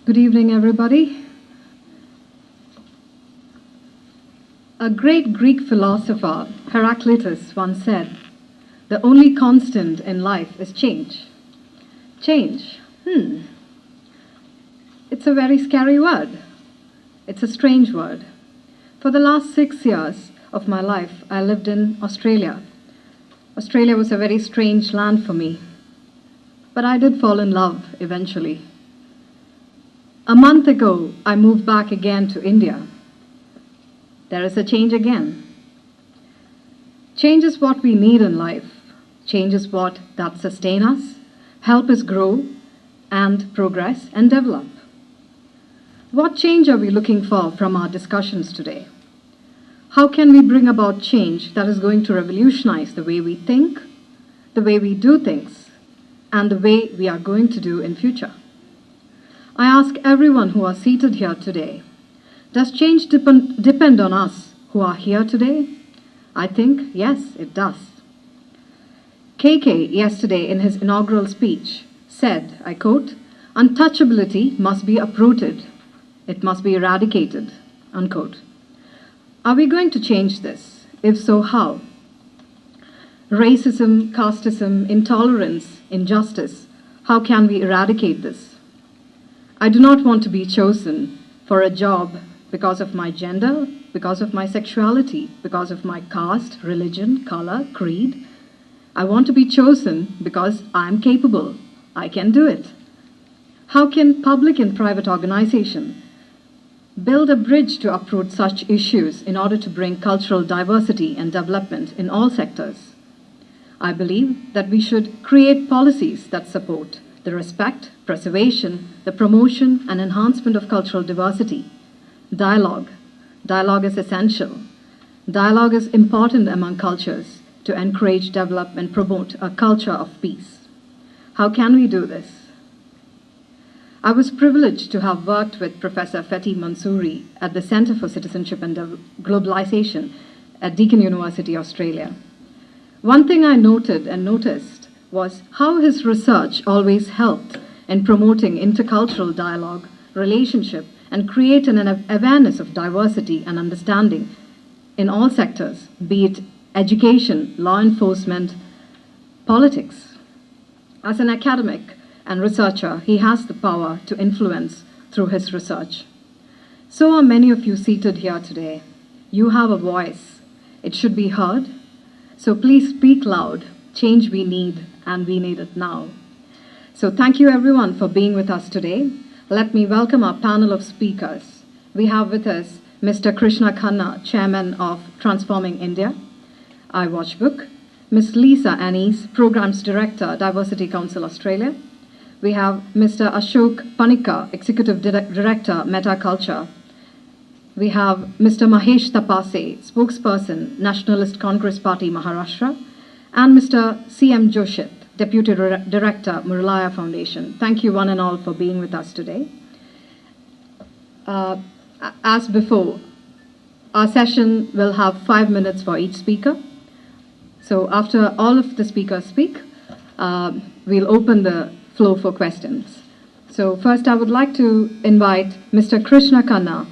Good evening, everybody. A great Greek philosopher, Heraclitus, once said, "The only constant in life is change." Change. It's a very scary word. It's a strange word. For the last 6 years of my life, I lived in Australia. Australia was a very strange land for me. But I did fall in love eventually. A month ago, I moved back again to India. There is a change again. Change is what we need in life. Change is what that sustain us, help us grow and progress and develop. What change are we looking for from our discussions today? How can we bring about change that is going to revolutionize the way we think, the way we do things, and the way we are going to do in future? I ask everyone who are seated here today, does change depend on us who are here today? I think, yes, it does. KK yesterday in his inaugural speech said, I quote, "Untouchability must be uprooted. It must be eradicated," unquote. Are we going to change this? If so, how? Racism, casteism, intolerance, injustice, how can we eradicate this? I do not want to be chosen for a job because of my gender, because of my sexuality, because of my caste, religion, color, creed. I want to be chosen because I'm capable. I can do it. How can public and private organization build a bridge to uproot such issues in order to bring cultural diversity and development in all sectors? I believe that we should create policies that support the respect, preservation, the promotion and enhancement of cultural diversity. Dialogue. Dialogue is essential. Dialogue is important among cultures to encourage, develop and promote a culture of peace. How can we do this? I was privileged to have worked with Professor Fethi Mansouri at the Center for Citizenship and Globalization at Deakin University, Australia. One thing I noticed was how his research always helped in promoting intercultural dialogue, relationship, and create an awareness of diversity and understanding in all sectors, be it education, law enforcement, politics. As an academic and researcher, he has the power to influence through his research. So are many of you seated here today. You have a voice. It should be heard. So please speak loud. Change we need, and we need it now. So thank you everyone for being with us today. Let me welcome our panel of speakers. We have with us Mr. Krishna Khanna, Chairman of Transforming India, iWatchBook, Ms. Lisa Annis, Programs Director, Diversity Council Australia. We have Mr. Ashok Panikka, Executive Director, Metaculture. We have Mr. Mahesh Tapase, Spokesperson, Nationalist Congress Party, Maharashtra, and Mr. C.M. Joshit, Deputy Director, Muralaya Foundation. Thank you one and all for being with us today. As before, our session will have 5 minutes for each speaker. So after all of the speakers speak, we'll open the floor for questions. So first I would like to invite Mr. Krishna Khanna.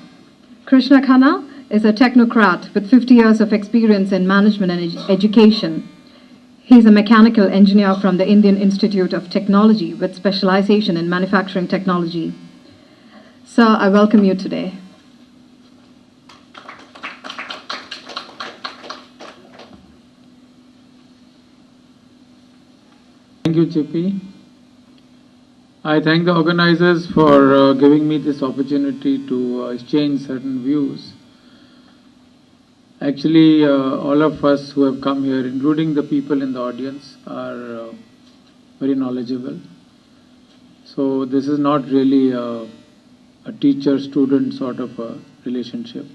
Krishna Khanna is a technocrat with 50 years of experience in management and education. He's a mechanical engineer from the Indian Institute of Technology with specialization in manufacturing technology. Sir, I welcome you today. Thank you, Chippy. I thank the organizers for giving me this opportunity to exchange certain views. Actually, all of us who have come here, including the people in the audience, are very knowledgeable. So this is not really a teacher-student sort of a relationship.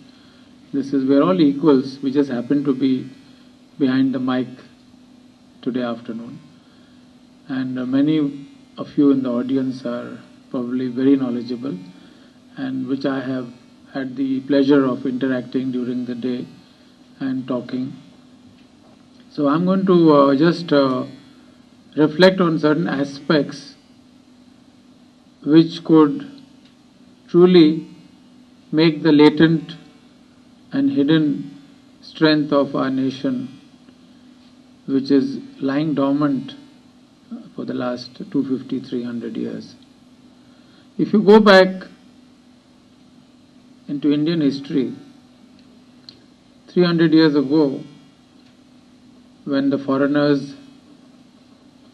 We're all equals. We just happen to be behind the mic today afternoon. And many of you in the audience are probably very knowledgeable, and which I have had the pleasure of interacting during the day and talking. So I'm going to just reflect on certain aspects which could truly make the latent and hidden strength of our nation, which is lying dormant for the last 250, 300 years. If you go back into Indian history, 300 years ago, when the foreigners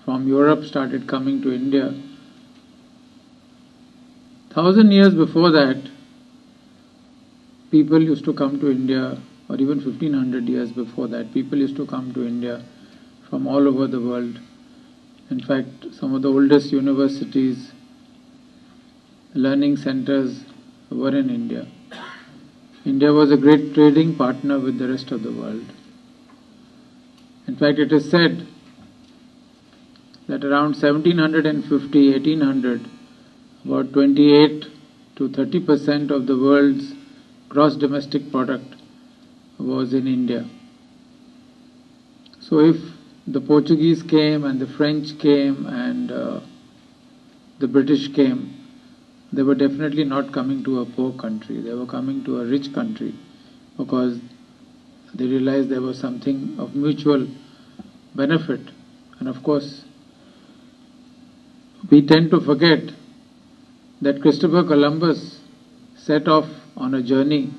from Europe started coming to India, 1,000 years before that, people used to come to India, or even 1500 years before that, people used to come to India from all over the world. In fact, some of the oldest universities, learning centers were in India. India was a great trading partner with the rest of the world. In fact, it is said that around 1750, 1800, about 28 to 30% of the world's gross domestic product was in India. So if the Portuguese came and the French came and the British came, they were definitely not coming to a poor country. They were coming to a rich country because they realized there was something of mutual benefit. And of course, we tend to forget that Christopher Columbus set off on a journey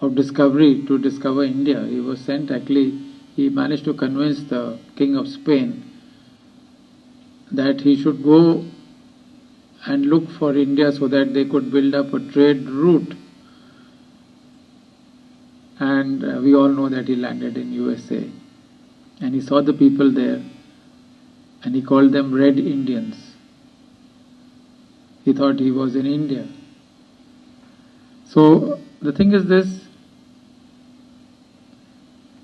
of discovery to discover India. He was sent, actually, he managed to convince the King of Spain that he should go and look for India so that they could build up a trade route. And we all know that he landed in USA. And he saw the people there and he called them Red Indians. He thought he was in India. So the thing is this,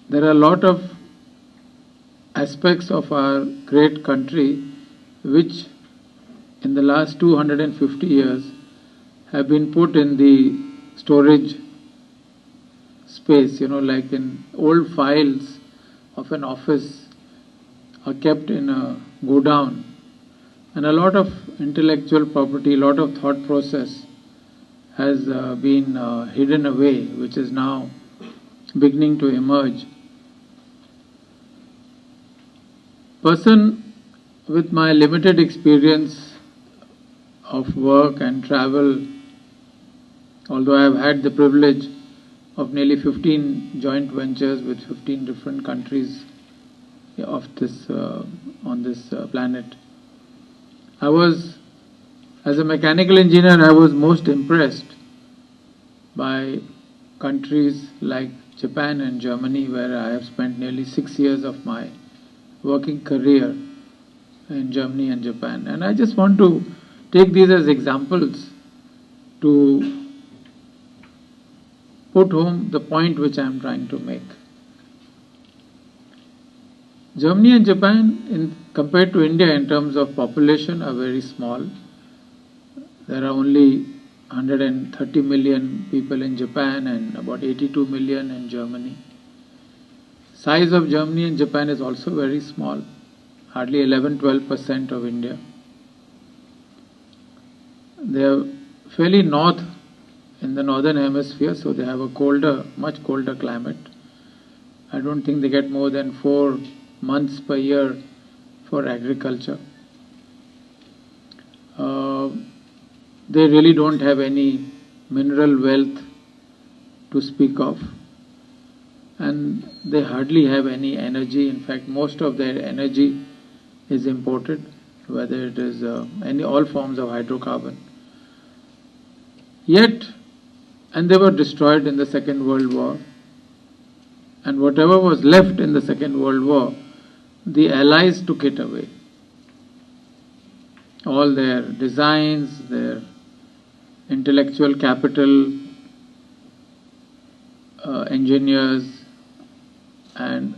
there are a lot of aspects of our great country which in the last 250 years have been put in the storage space, like in old files of an office are kept in a godown, and a lot of intellectual property, a lot of thought process has been hidden away, which is now beginning to emerge. Person with my limited experience of work and travel, although I have had the privilege of nearly 15 joint ventures with 15 different countries of this on this planet. As a mechanical engineer, I was most impressed by countries like Japan and Germany, where I have spent nearly 6 years of my working career in Germany and Japan. And I just want to take these as examples to put home the point which I am trying to make. Germany and Japan, compared to India in terms of population, are very small. There are only 130 million people in Japan and about 82 million in Germany. Size of Germany and Japan is also very small, hardly 11-12% of India. They are fairly north in the northern hemisphere, so they have a colder, much colder climate. I don't think they get more than 4 months per year for agriculture. They really don't have any mineral wealth to speak of, and they hardly have any energy. In fact, most of their energy is imported, whether it is all forms of hydrocarbon. And they were destroyed in the Second World War, and whatever was left in the Second World War, the Allies took it away. All their designs, their intellectual capital, engineers, and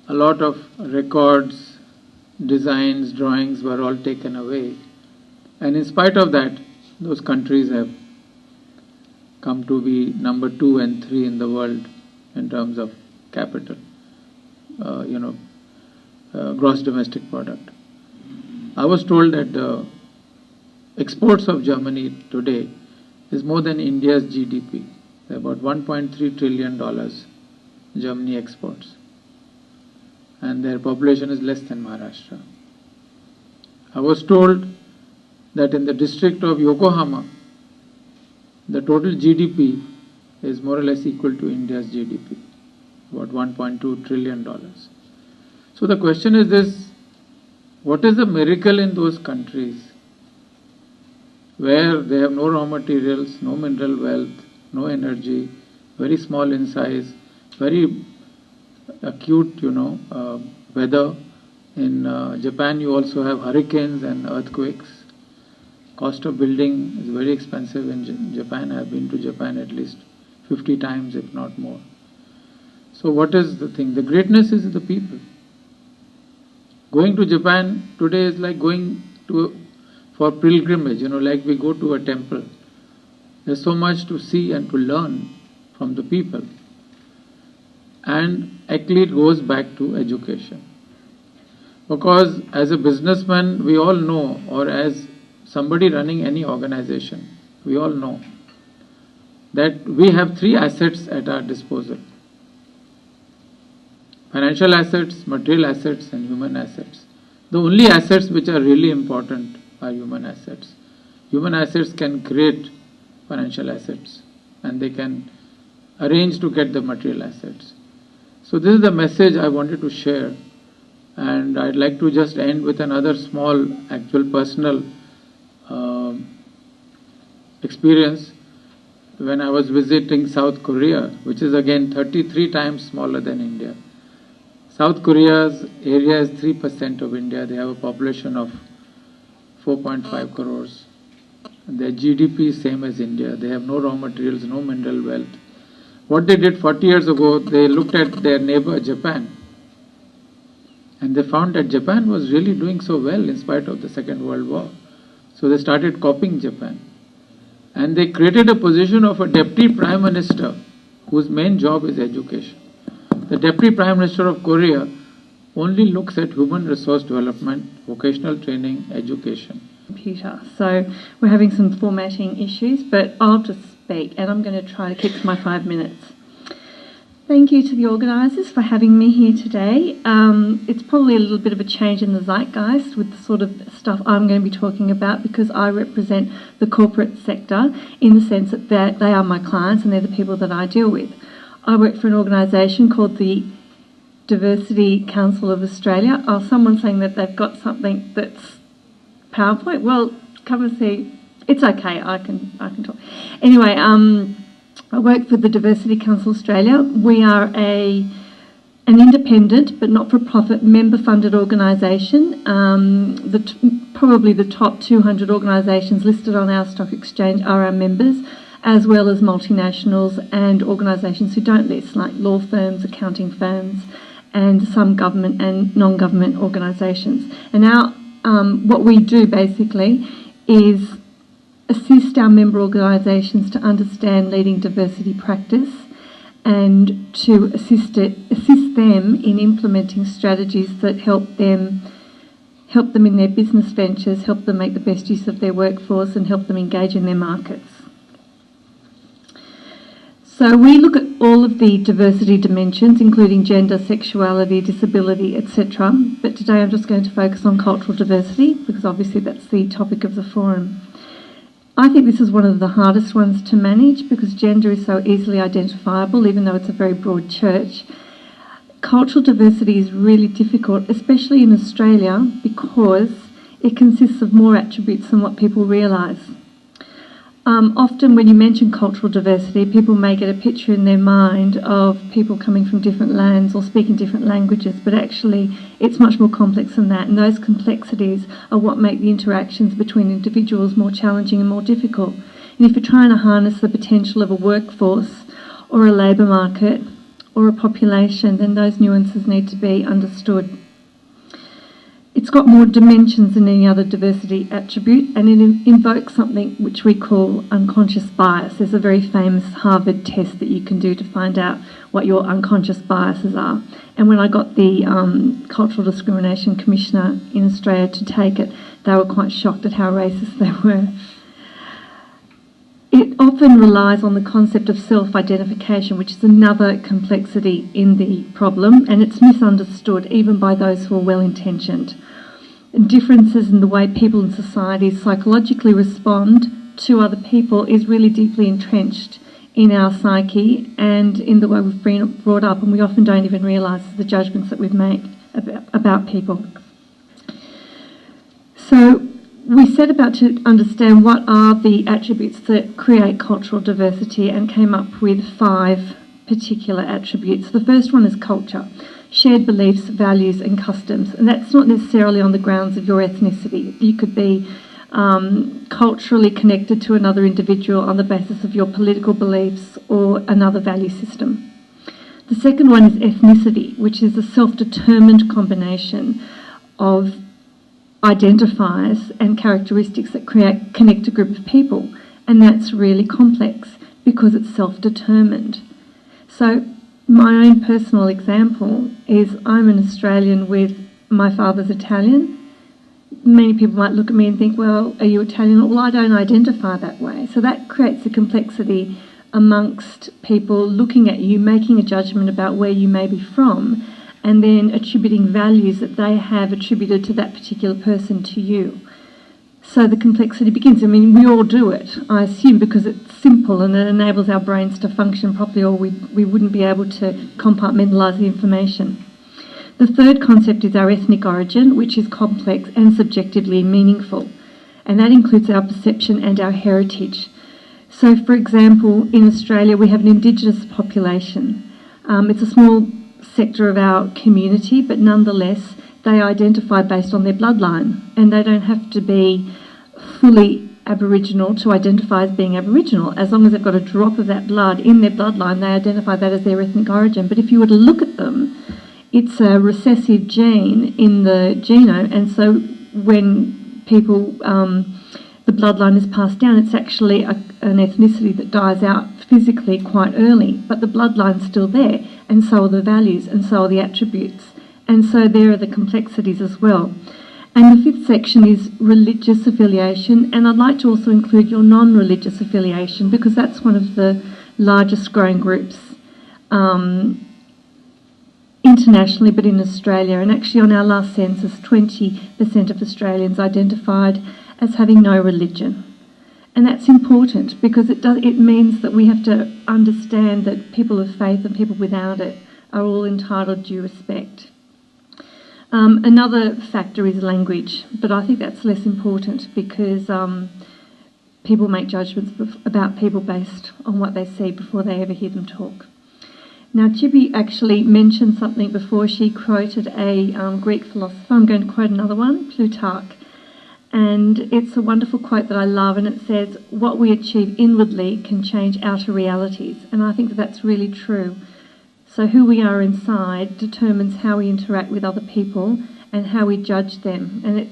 a lot of records, designs, drawings were all taken away. And in spite of that, those countries have come to be number 2 and 3 in the world in terms of capital, gross domestic product. I was told that the exports of Germany today is more than India's GDP. They're about $1.3 trillion Germany exports. And their population is less than Maharashtra. I was told that in the district of Yokohama, the total GDP is more or less equal to India's GDP, about $1.2 trillion. So the question is this: what is the miracle in those countries where they have no raw materials, no mineral wealth, no energy, very small in size, very acute, weather? In Japan, you also have hurricanes and earthquakes. Cost of building is very expensive in Japan. I have been to Japan at least 50 times, if not more. So what is the thing? The greatness is the people. Going to Japan today is like going for pilgrimage, like we go to a temple. There's so much to see and to learn from the people. And actually it goes back to education. Because as a businessman, we all know, or as somebody running any organization, we all know that we have three assets at our disposal: financial assets, material assets, and human assets. The only assets which are really important are human assets. Human assets can create financial assets, and they can arrange to get the material assets. So this is the message I wanted to share, and I'd like to just end with another small, actual personal experience. When I was visiting South Korea, which is again 33 times smaller than India. South Korea's area is 3% of India. They have a population of 4.5 crores. And their GDP is same as India. They have no raw materials, no mineral wealth. What they did 40 years ago, they looked at their neighbor Japan, and they found that Japan was really doing so well in spite of the Second World War. So they started copying Japan. And they created a position of a deputy prime minister whose main job is education. The deputy prime minister of Korea only looks at human resource development, vocational training, education. Computer. So we're having some formatting issues, but I'll just speak, and I'm going to try to keep to my 5 minutes. Thank you to the organisers for having me here today. It's probably a little bit of a change in the zeitgeist with the sort of stuff I'm going to be talking about, because I represent the corporate sector in the sense that they are my clients and they're the people that I deal with. I work for an organisation called the Diversity Council of Australia. Oh, someone's saying that they've got something that's PowerPoint. Well, come and see. It's okay. I can talk. Anyway, I work for the Diversity Council Australia. We are an independent but not-for-profit member-funded organisation. Probably the top 200 organisations listed on our stock exchange are our members, as well as multinationals and organisations who don't list, like law firms, accounting firms, and some government and non-government organisations. And now what we do basically is assist our member organisations to understand leading diversity practice and to assist them in implementing strategies that help them in their business ventures, help them make the best use of their workforce, and help them engage in their markets. So we look at all of the diversity dimensions, including gender, sexuality, disability, etc. But today I'm just going to focus on cultural diversity, because obviously that's the topic of the forum. I think this is one of the hardest ones to manage, because gender is so easily identifiable, even though it's a very broad church. Cultural diversity is really difficult, especially in Australia, because it consists of more attributes than what people realise. Often when you mention cultural diversity, people may get a picture in their mind of people coming from different lands or speaking different languages, but actually it's much more complex than that, and those complexities are what make the interactions between individuals more challenging and more difficult. And if you're trying to harness the potential of a workforce or a labour market or a population, then those nuances need to be understood. It's got more dimensions than any other diversity attribute, and it invokes something which we call unconscious bias. There's a very famous Harvard test that you can do to find out what your unconscious biases are. And when I got the Cultural Discrimination Commissioner in Australia to take it, they were quite shocked at how racist they were. It often relies on the concept of self-identification, which is another complexity in the problem, and it's misunderstood even by those who are well-intentioned. Differences in the way people in society psychologically respond to other people is really deeply entrenched in our psyche and in the way we've been brought up, and we often don't even realise the judgments that we've made about people. So we set about to understand what are the attributes that create cultural diversity and came up with 5 particular attributes. The first one is culture, shared beliefs, values and customs, and that's not necessarily on the grounds of your ethnicity. You could be culturally connected to another individual on the basis of your political beliefs or another value system. The second one is ethnicity, which is a self-determined combination of identifiers and characteristics that connect a group of people, and that's really complex because it's self-determined. So my own personal example is I'm an Australian with my father's Italian. Many people might look at me and think, well, are you Italian? Well, I don't identify that way. So that creates a complexity amongst people looking at you, making a judgment about where you may be from, and then attributing values that they have attributed to that particular person to you. So the complexity begins. I mean, we all do it, I assume, because it's simple and it enables our brains to function properly, or we wouldn't be able to compartmentalise the information. The third concept is our ethnic origin, which is complex and subjectively meaningful, and that includes our perception and our heritage. So, for example, in Australia we have an Indigenous population. It's a small sector of our community, but nonetheless they identify based on their bloodline, and they don't have to be fully Aboriginal to identify as being Aboriginal. As long as they've got a drop of that blood in their bloodline, they identify that as their ethnic origin. But if you were to look at them, it's a recessive gene in the genome, and so when people, the bloodline is passed down, it's actually an ethnicity that dies out physically quite early, but the bloodline's still there, and so are the values, and so are the attributes, and so there are the complexities as well. And the fifth section is religious affiliation, and I'd like to also include your non-religious affiliation, because that's one of the largest growing groups internationally, but in Australia. And actually on our last census, 20% of Australians identified as having no religion. And that's important because it means that we have to understand that people of faith and people without it are all entitled due respect. Another factor is language, but I think that's less important because people make judgments about people based on what they see before they ever hear them talk. Now, Chibi actually mentioned something before. She quoted a Greek philosopher. I'm going to quote another one, Plutarch. And it's a wonderful quote that I love, and it says, "What we achieve inwardly can change outer realities." And I think that that's really true. So who we are inside determines how we interact with other people and how we judge them. And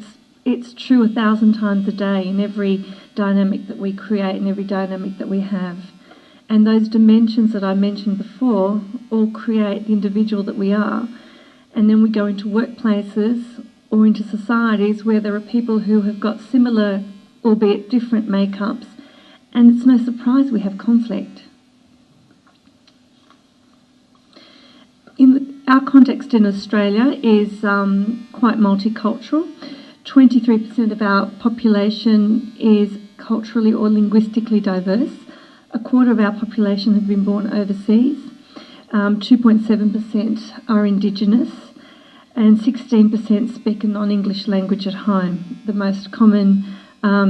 it's true 1,000 times a day in every dynamic that we create and every dynamic that we have. And those dimensions that I mentioned before all create the individual that we are. And then we go into workplaces or into societies where there are people who have got similar, albeit different makeups, and it's no surprise we have conflict. Our context in Australia is quite multicultural. 23% of our population is culturally or linguistically diverse. A quarter of our population have been born overseas. 2.7% are Indigenous, and 16% speak a non-English language at home, the most common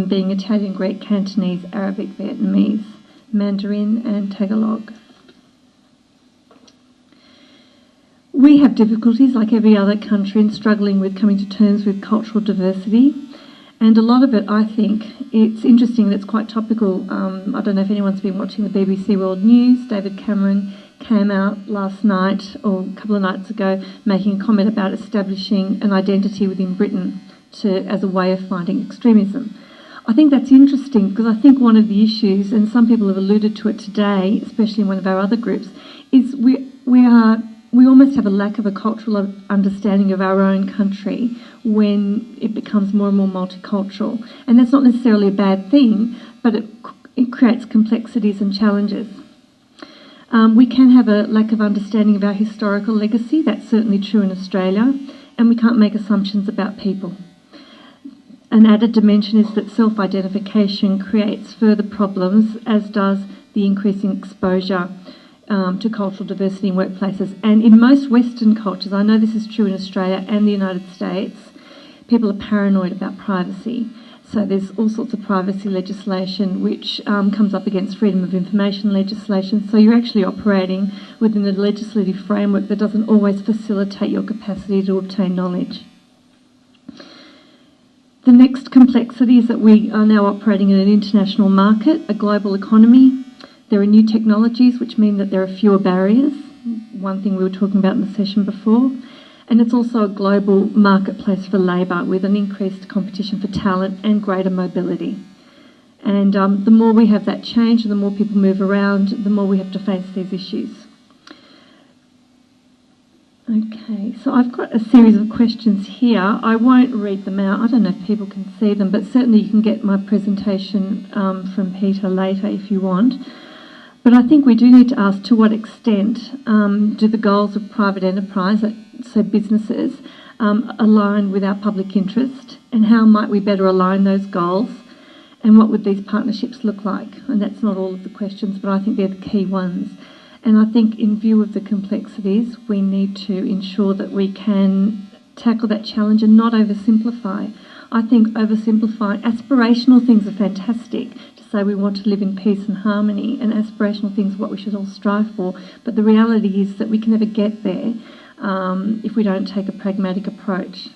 being Italian, Greek, Cantonese, Arabic, Vietnamese, Mandarin and Tagalog. We have difficulties, like every other country, in struggling with coming to terms with cultural diversity. And a lot of it, I think, it's interesting that it's quite topical. I don't know if anyone's been watching the BBC World News. David Cameron came out last night, or a couple of nights ago, making a comment about establishing an identity within Britain as a way of fighting extremism. I think that's interesting because I think one of the issues, and some people have alluded to it today, especially in one of our other groups, is we almost have a lack of a cultural understanding of our own country when it becomes more and more multicultural. And that's not necessarily a bad thing, but it creates complexities and challenges. We can have a lack of understanding of our historical legacy. That's certainly true in Australia, and we can't make assumptions about people. An added dimension is that self-identification creates further problems, as does the increasing exposure to cultural diversity in workplaces. And in most Western cultures, I know this is true in Australia and the United States, people are paranoid about privacy. So there's all sorts of privacy legislation which comes up against freedom of information legislation. So you're actually operating within a legislative framework that doesn't always facilitate your capacity to obtain knowledge. The next complexity is that we are now operating in an international market, a global economy. There are new technologies which mean that there are fewer barriers, one thing we were talking about in the session before. And it's also a global marketplace for labour with an increased competition for talent and greater mobility. And the more we have that change, the more people move around, the more we have to face these issues. Okay, so I've got a series of questions here. I won't read them out. I don't know if people can see them, but certainly you can get my presentation from Peter later if you want. But I think we do need to ask, to what extent do the goals of private enterprise, so businesses, align with our public interest, and how might we better align those goals, and what would these partnerships look like? And that's not all of the questions, but I think they're the key ones. And I think in view of the complexities, we need to ensure that we can tackle that challenge and not oversimplify. I think oversimplifying, aspirational things are fantastic, to say we want to live in peace and harmony, and aspirational things are what we should all strive for, but the reality is that we can never get there if we don't take a pragmatic approach.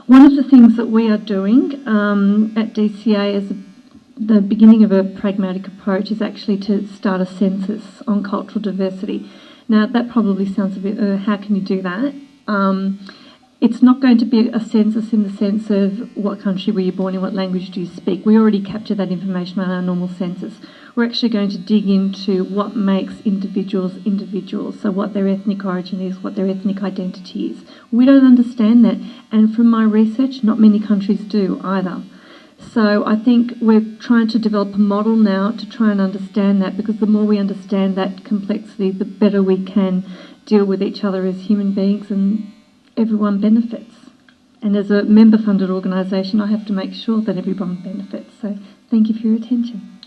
One of the things that we are doing at DCA as the beginning of a pragmatic approach is actually to start a census on cultural diversity. Now, that probably sounds a bit, how can you do that? It's not going to be a census in the sense of what country were you born in, what language do you speak. We already capture that information on our normal census. We're actually going to dig into what makes individuals individuals, so what their ethnic origin is, what their ethnic identity is. We don't understand that, and from my research, not many countries do either. So I think we're trying to develop a model now to try and understand that, because the more we understand that complexity, the better we can deal with each other as human beings, and everyone benefits. And as a member-funded organisation, I have to make sure that everyone benefits. So thank you for your attention.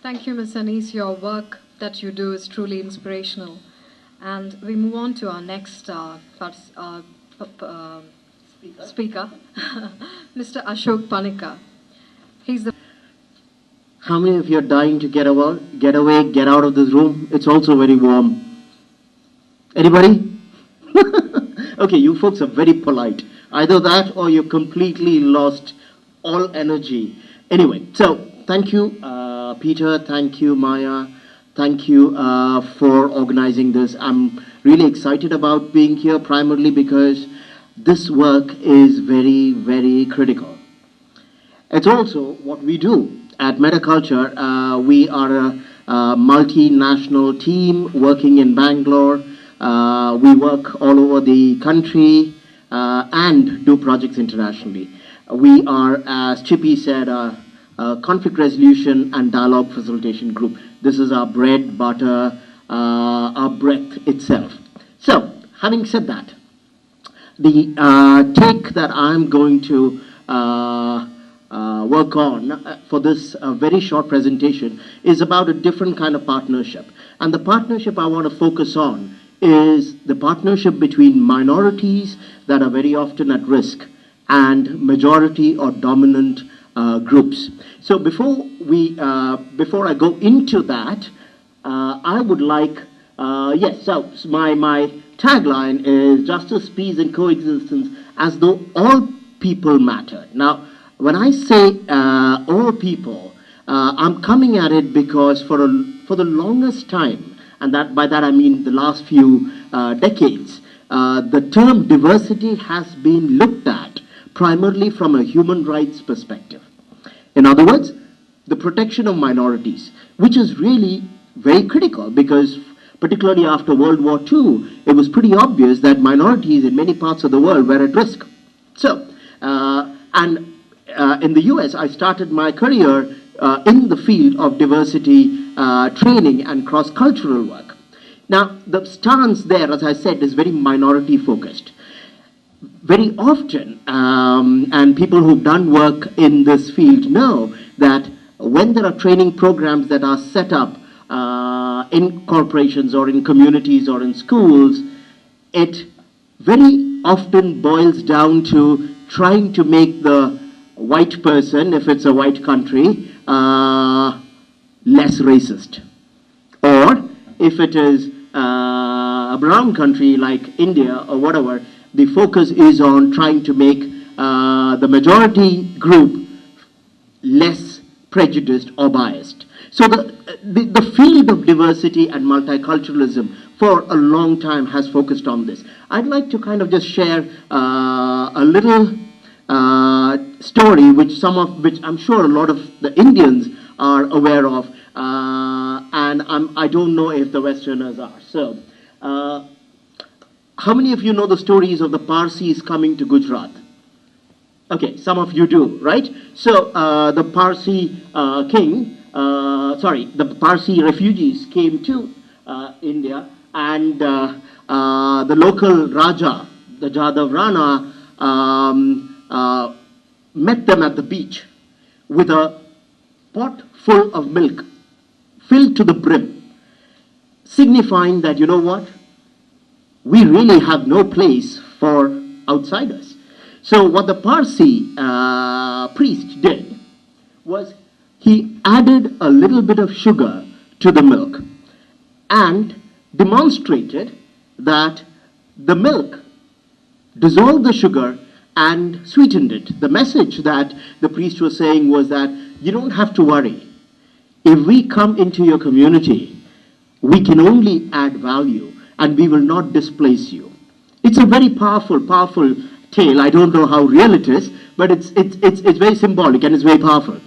Thank you, Ms. Anise. Your work that you do is truly inspirational. And we move on to our next speaker, Mr. Ashok Panikar. He's the... How many of you are dying to get away, get out of this room? It's also very warm. Anybody? Okay, you folks are very polite. Either that or you completely lost all energy. Anyway, so thank you, Peter. Thank you, Maya. Thank you for organizing this. I'm really excited about being here, primarily because this work is very, very critical. It's also what we do at Metaculture. We are a multinational team working in Bangalore. We work all over the country and do projects internationally. We are, as Chippy said, a conflict resolution and dialogue facilitation group. This is our bread, butter, our breath itself. So, having said that, the take that I'm going to work on for this very short presentation is about a different kind of partnership. And the partnership I want to focus on is the partnership between minorities that are very often at risk and majority or dominant groups. So before I go into that, I would like, so my tagline is justice, peace, and coexistence as though all people matter. Now, when I say all people, I'm coming at it because for the longest time, and by that I mean the last few decades, the term diversity has been looked at primarily from a human rights perspective. In other words, the protection of minorities, which is really very critical because particularly after World War II, it was pretty obvious that minorities in many parts of the world were at risk. So, and in the US, I started my career in the field of diversity training and cross-cultural work. Now, the stance there, as I said, is very minority focused. Very often, and people who've done work in this field know that when there are training programs that are set up in corporations or in communities or in schools, it very often boils down to trying to make the white person, if it's a white country, less racist. Or if it is a brown country like India or whatever, the focus is on trying to make the majority group less prejudiced or biased. So the field of diversity and multiculturalism for a long time has focused on this. I'd like to kind of just share a little story which I'm sure a lot of the Indians are aware of, and I don't know if the Westerners are. So, how many of you know the stories of the Parsis coming to Gujarat? Okay, some of you do, right? So the Parsi the Parsi refugees came to India, and the local Raja, the Jadav Rana, met them at the beach with a pot full of milk, filled to the brim, signifying that, you know what, we really have no place for outsiders. So what the Parsi priest did was he added a little bit of sugar to the milk and demonstrated that the milk dissolved the sugar and sweetened it. The message that the priest was saying was that you don't have to worry. If we come into your community, we can only add value and we will not displace you. It's a very powerful tale. I don't know how real it is, but it's very symbolic and it's very powerful.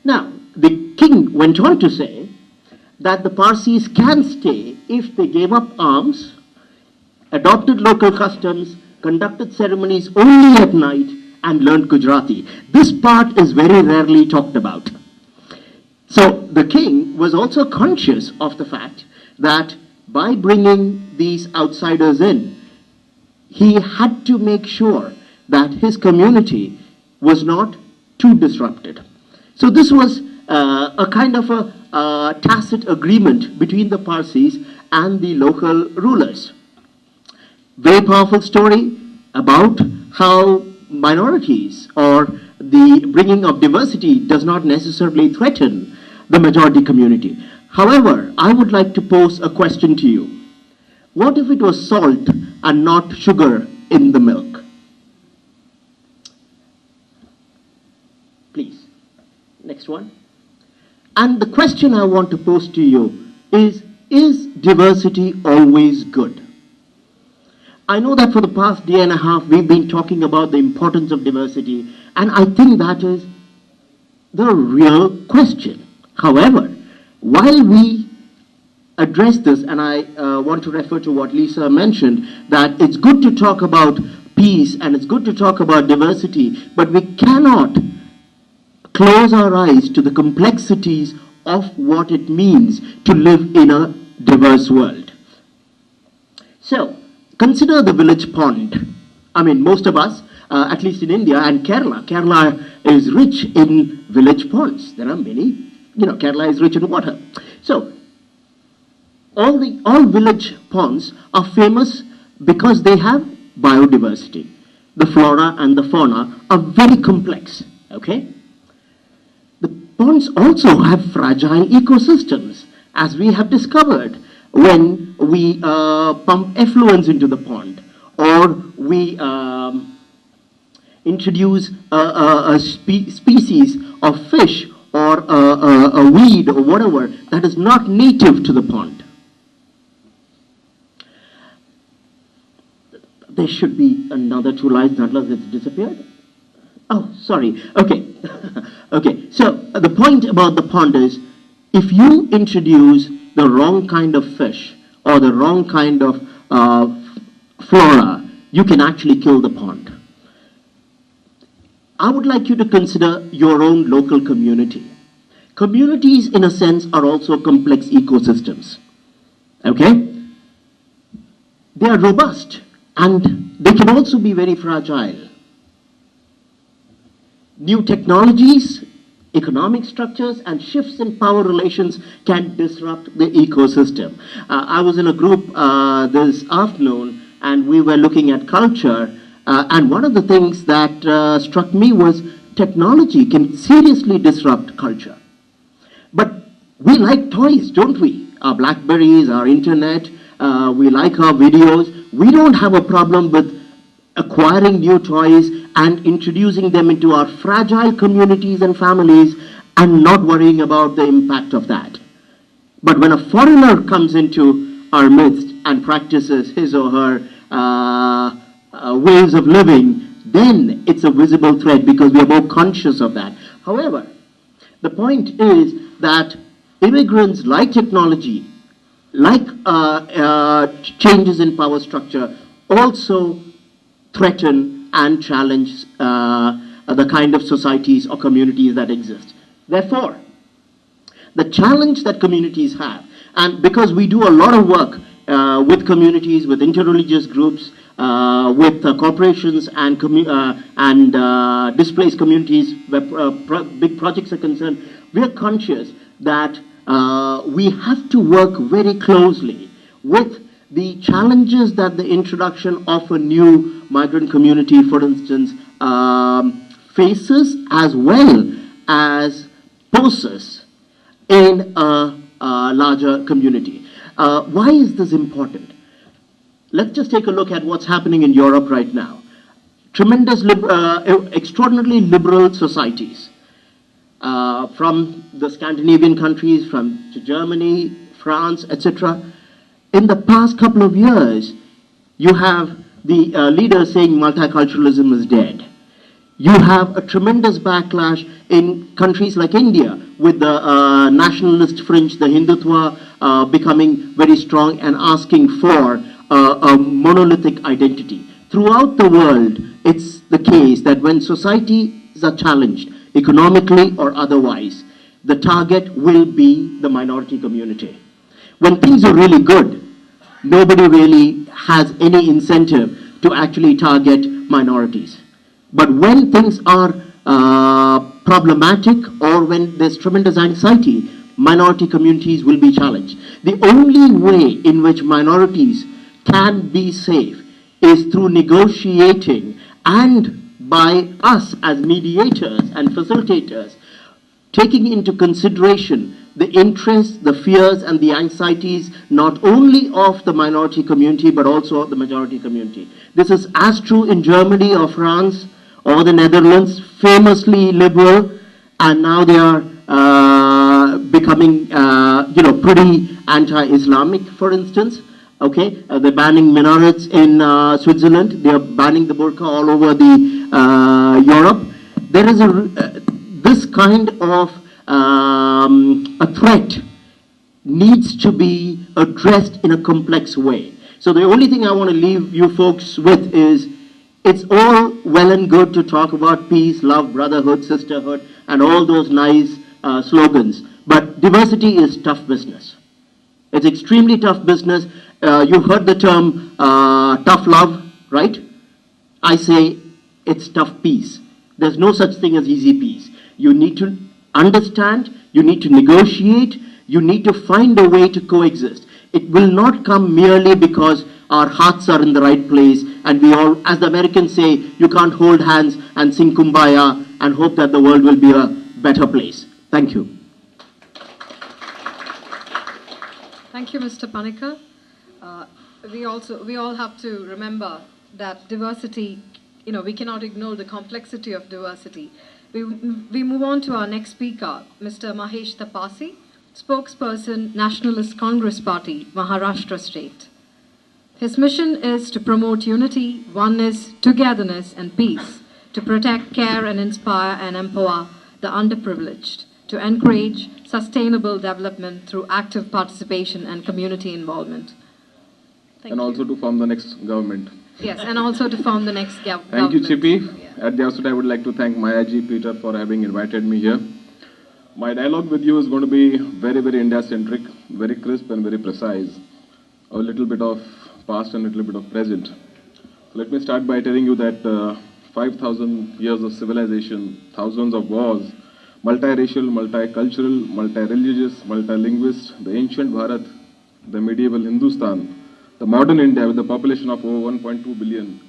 Now, the king went on to say that the Parsis can stay if they gave up arms, adopted local customs, conducted ceremonies only at night, and learned Gujarati. This part is very rarely talked about. So the king was also conscious of the fact that by bringing these outsiders in, he had to make sure that his community was not too disrupted. So this was a kind of a tacit agreement between the Parsis and the local rulers. Very powerful story about how minorities or the bringing of diversity does not necessarily threaten the majority community. However, I would like to pose a question to you. What if it was salt and not sugar in the milk? Please, next one. And the question I want to pose to you is diversity always good? I know that for the past day and a half we've been talking about the importance of diversity, and I think that is the real question. However, while we address this, and I want to refer to what Lisa mentioned, that it's good to talk about peace and it's good to talk about diversity, but we cannot close our eyes to the complexities of what it means to live in a diverse world. So, consider the village pond. I mean, most of us, at least in India and Kerala is rich in village ponds. There are many, Kerala is rich in water. So, all village ponds are famous because they have biodiversity. The flora and the fauna are very complex, okay? The ponds also have fragile ecosystems, as we have discovered when we pump effluents into the pond, or we introduce a species of fish or a weed or whatever that is not native to the pond. There should be another two lines, unless it's disappeared. Oh, sorry. Okay. Okay. So the point about the pond is, if you introduce the wrong kind of fish or the wrong kind of flora, you can actually kill the pond. I would like you to consider your own local community. Communities, in a sense, are also complex ecosystems. Okay? They are robust and they can also be very fragile. New technologies, economic structures, and shifts in power relations can disrupt the ecosystem. I was in a group this afternoon and we were looking at culture, and one of the things that struck me was technology can seriously disrupt culture. But we like toys, don't we? Our Blackberries, our internet, we like our videos. We don't have a problem with acquiring new toys and introducing them into our fragile communities and families and not worrying about the impact of that. But when a foreigner comes into our midst and practices his or her ways of living, then it's a visible threat because we are more conscious of that. However, the point is that immigrants like technology, like changes in power structure, also threaten and challenge the kind of societies or communities that exist. Therefore, the challenge that communities have, and because we do a lot of work with communities, with interreligious groups, with corporations and displaced communities where big projects are concerned, we are conscious that we have to work very closely with the challenges that the introduction of a new migrant community, for instance, faces, as well as poses in a larger community. Why is this important? Let's just take a look at what's happening in Europe right now. Tremendous, extraordinarily liberal societies, from the Scandinavian countries, to Germany, France, etc. In the past couple of years, you have the leaders saying multiculturalism is dead. You have a tremendous backlash in countries like India with the nationalist fringe, the Hindutva, becoming very strong and asking for a monolithic identity. Throughout the world, it's the case that when societies are challenged, economically or otherwise, the target will be the minority community. When things are really good, nobody really has any incentive to actually target minorities. But when things are problematic or when there's tremendous anxiety, minority communities will be challenged. The only way in which minorities can be safe is through negotiating and by us as mediators and facilitators, taking into consideration the interests, the fears, and the anxieties not only of the minority community but also of the majority community. This is as true in Germany or France or the Netherlands, famously liberal, and now they are becoming, pretty anti-Islamic, for instance. Okay, they're banning minarets in Switzerland. They are banning the burqa all over the Europe. There is this kind of a threat needs to be addressed in a complex way. So the only thing I want to leave you folks with is, it's all well and good to talk about peace, love, brotherhood, sisterhood, and all those nice slogans. But diversity is tough business. It's extremely tough business. You've heard the term tough love, right? I say it's tough peace. There's no such thing as easy peace. You need to understand, you need to negotiate, you need to find a way to coexist. It will not come merely because our hearts are in the right place and we all, as the Americans say, you can't hold hands and sing Kumbaya and hope that the world will be a better place. Thank you. Thank you, Mr. Panikar. We all have to remember that diversity, we cannot ignore the complexity of diversity. We move on to our next speaker, Mr. Mahesh Tapasi, spokesperson, Nationalist Congress Party, Maharashtra State. His mission is to promote unity, oneness, togetherness, and peace, to protect, care, and inspire and empower the underprivileged, to encourage sustainable development through active participation and community involvement. And also to form the next government. Yes, and also to form the next Thank you, government. Chippy. Yeah. At the outset, I would like to thank Mayaji, Peter, for having invited me here. My dialogue with you is going to be very, very India-centric, very crisp and very precise. A little bit of past and a little bit of present. Let me start by telling you that 5,000 years of civilization, thousands of wars, multiracial, multicultural, multi-religious, multilinguist, the ancient Bharat, the medieval Hindustan, the modern India with a population of over 1.2 billion,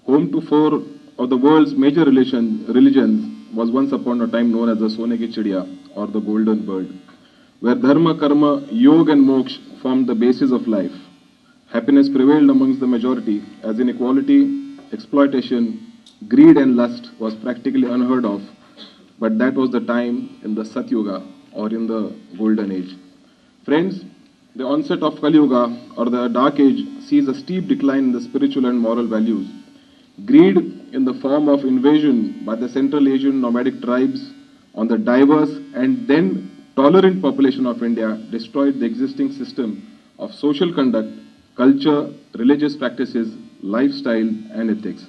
home to four of the world's major religions, was once upon a time known as the Sone ki Chidiya, or the Golden Bird, where dharma, karma, yoga and moksha formed the basis of life. Happiness prevailed amongst the majority, as inequality, exploitation, greed and lust was practically unheard of. But that was the time in the Satyuga, or in the Golden Age. Friends, the onset of Kali Yuga, or the Dark Age, sees a steep decline in the spiritual and moral values. Greed in the form of invasion by the Central Asian nomadic tribes on the diverse and then tolerant population of India destroyed the existing system of social conduct, culture, religious practices, lifestyle, and ethics.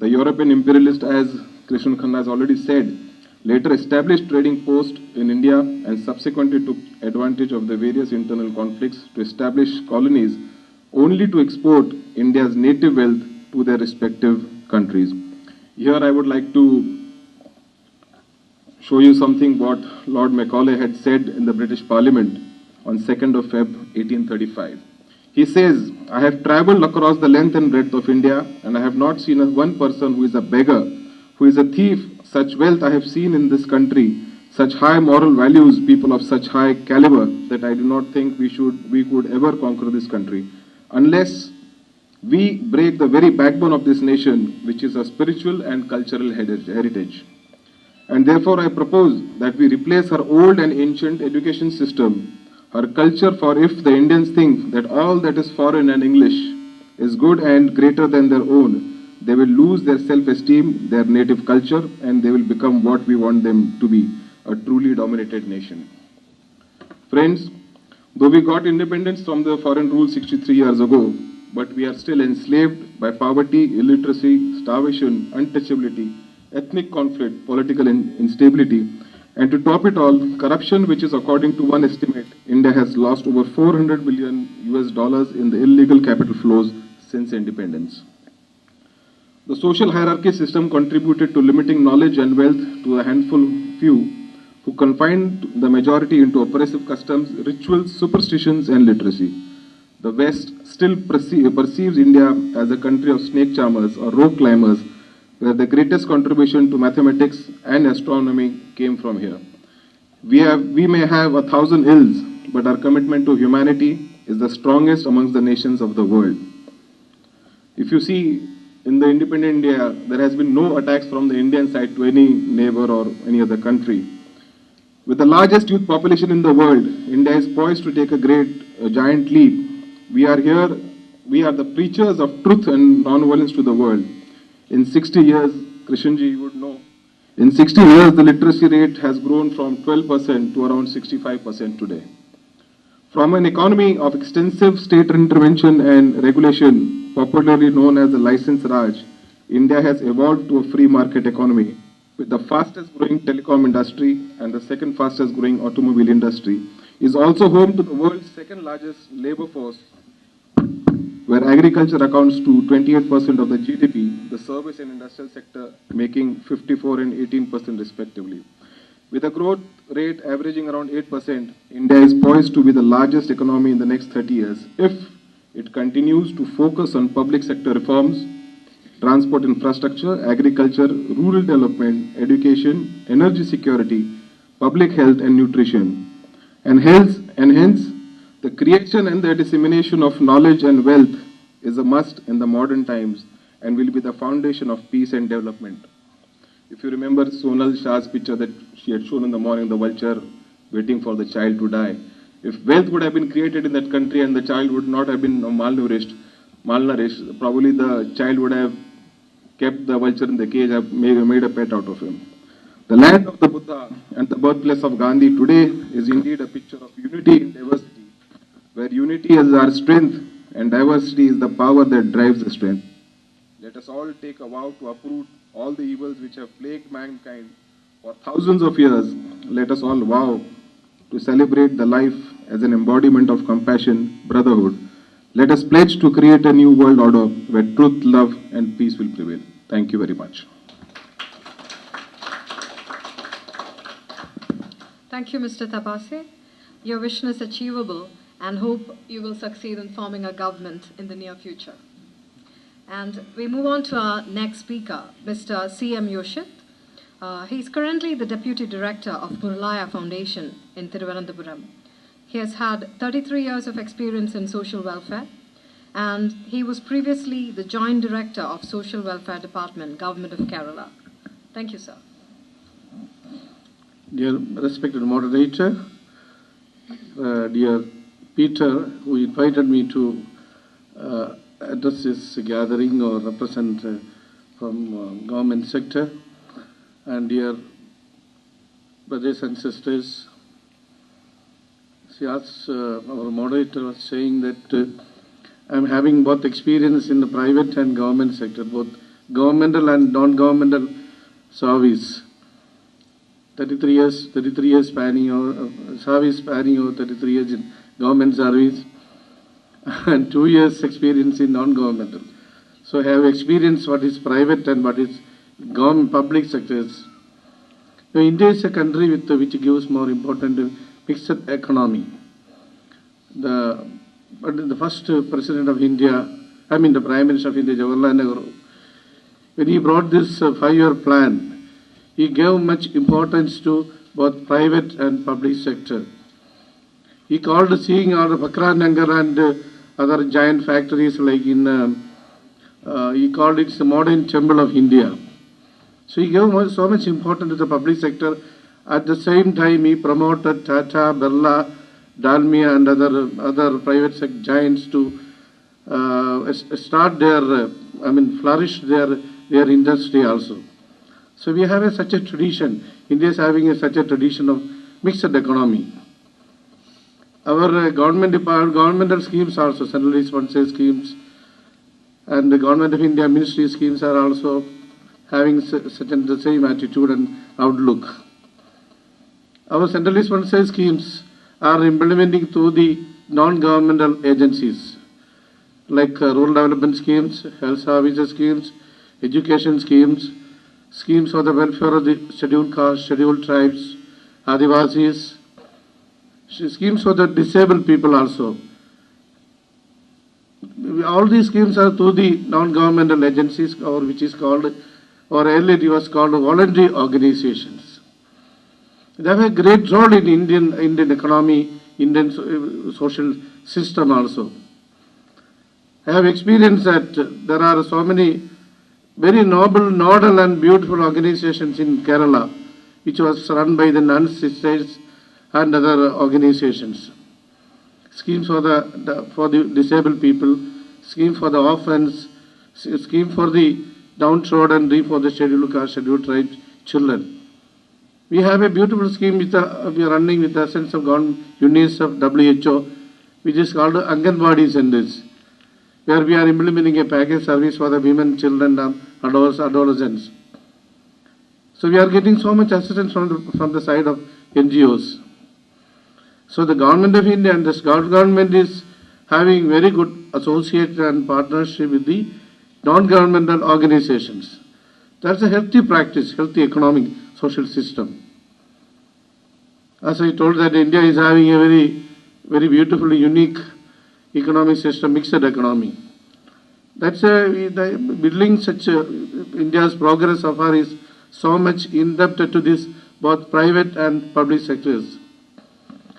The European imperialist, as Krishnan Khanna has already said, later established trading posts in India and subsequently took advantage of the various internal conflicts to establish colonies only to export India's native wealth to their respective countries. Here I would like to show you something what Lord Macaulay had said in the British Parliament on 2nd of Feb 1835. He says, "I have travelled across the length and breadth of India and I have not seen one person who is a beggar, who is a thief. Such wealth I have seen in this country, such high moral values, people of such high caliber, that I do not think we could ever conquer this country unless we break the very backbone of this nation, which is a spiritual and cultural heritage. And therefore I propose that we replace her old and ancient education system, her culture, for if the Indians think that all that is foreign and English is good and greater than their own, they will lose their self-esteem, their native culture, and they will become what we want them to be, a truly dominated nation." Friends, though we got independence from the foreign rule 63 years ago, but we are still enslaved by poverty, illiteracy, starvation, untouchability, ethnic conflict, political instability, and to top it all, corruption, which is, according to one estimate, India has lost over 400 billion US dollars in the illegal capital flows since independence. The social hierarchy system contributed to limiting knowledge and wealth to a handful few, who confined the majority into oppressive customs, rituals, superstitions, and literacy. The West still perceives India as a country of snake charmers or rope climbers, where the greatest contribution to mathematics and astronomy came from here. We may have 1,000 ills, but our commitment to humanity is the strongest amongst the nations of the world. If you see, in the independent India, there has been no attacks from the Indian side to any neighbor or any other country. With the largest youth population in the world, India is poised to take a giant leap. We are the preachers of truth and non-violence to the world. In 60 years, Krishanji, you would know, in 60 years, the literacy rate has grown from 12% to around 65% today. From an economy of extensive state intervention and regulation, popularly known as the license Raj, India has evolved to a free market economy with the fastest growing telecom industry and the second fastest growing automobile industry, is also home to the world's second largest labor force, where agriculture accounts to 28% of the GDP, the service and industrial sector making 54 and 18% respectively. With a growth rate averaging around 8%, India is poised to be the largest economy in the next 30 years if it continues to focus on public sector reforms, transport infrastructure, agriculture, rural development, education, energy security, public health and nutrition. And hence, the creation and the dissemination of knowledge and wealth is a must in the modern times and will be the foundation of peace and development. If you remember Sonal Shah's picture that she had shown in the morning, the vulture waiting for the child to die. If wealth would have been created in that country and the child would not have been malnourished, probably the child would have kept the vulture in the cage, have made a pet out of him. The land of the Buddha and the birthplace of Gandhi today is indeed a picture of unity in diversity, where unity is our strength and diversity is the power that drives the strength. Let us all take a vow to uproot all the evils which have plagued mankind for thousands of years. Let us all vow to celebrate the life as an embodiment of compassion, brotherhood. Let us pledge to create a new world order where truth, love, and peace will prevail. Thank you very much. Thank you, Mr. Tapase. Your vision is achievable and hope you will succeed in forming a government in the near future. And we move on to our next speaker, Mr. C.M. Yoshit. He's currently the Deputy Director of Muralaya Foundation in Thiruvananthapuram. He has had 33 years of experience in social welfare, and he was previously the Joint Director of Social Welfare Department, Government of Kerala. Thank you, sir. Dear respected moderator, dear Peter, who invited me to address this gathering or represent from government sector, and dear brothers and sisters, as our moderator was saying that I'm having both experience in the private and government sector, both governmental and non-governmental service. 33 years spanning over service spanning over 33 years in government service and 2 years experience in non-governmental. So I have experienced what is private and what is government public sectors. Now, India is a country which gives more important to mixed economy. The first president of India, the Prime Minister of India, Jawaharlal Nehru, when he brought this 5-year plan, he gave much importance to both private and public sector. He called seeing all the Pakra and other giant factories like he called it the modern temple of India. So he gave so much importance to the public sector. At the same time, he promoted Tata, Birla, Dalmia and other private sector giants to start their, flourish their industry also. So we have such a tradition. India is having such a tradition of mixed economy. Our governmental schemes also, centrally sponsored schemes, and the Government of India ministry schemes are also having the same attitude and outlook. Our centrally sponsored schemes are implementing through the non-governmental agencies like rural development schemes, health services schemes, education schemes, schemes for the welfare of the scheduled castes, scheduled tribes, Adivasis, schemes for the disabled people also. All these schemes are through the non-governmental agencies, or which is called, or earlier it was called voluntary organizations. They have a great role in Indian economy, Indian social system also. I have experienced that there are so many very noble, nodal and beautiful organizations in Kerala, which was run by the nun sisters and other organizations. Schemes for the disabled people, scheme for the orphans, scheme for the downtrodden, for the scheduled caste, scheduled tribes children. We have a beautiful scheme we are running with the sense of UNICEF, WHO, which is called Anganwadi centers, where we are implementing a package service for the women, children, and adolescents. So we are getting so much assistance from the side of NGOs. So the Government of India and the government is having very good associate and partnership with the non-governmental organizations. That's a healthy practice, healthy economic social system. As I told that India is having a very beautifully unique economic system, mixed economy. That's building such India's progress so far is so much indebted to this both private and public sectors.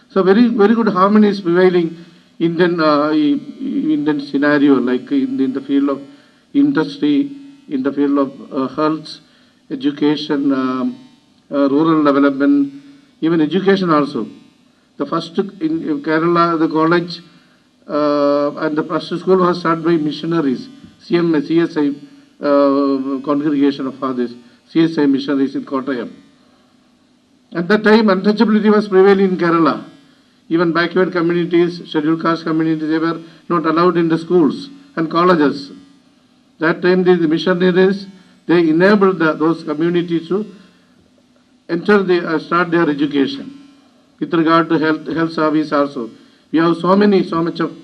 So very good harmony is prevailing Indian scenario, like in the field of industry, in the field of health, education, rural development, even education also. The first in Kerala, the college and the first school was started by missionaries, CSI congregation of fathers, CSI missionaries in Kottayam. At that time, untouchability was prevailing in Kerala. Even backward communities, scheduled caste communities, they were not allowed in the schools and colleges. That time the missionaries, they enabled those communities to enter start their education. With regard to health service also, we have so much of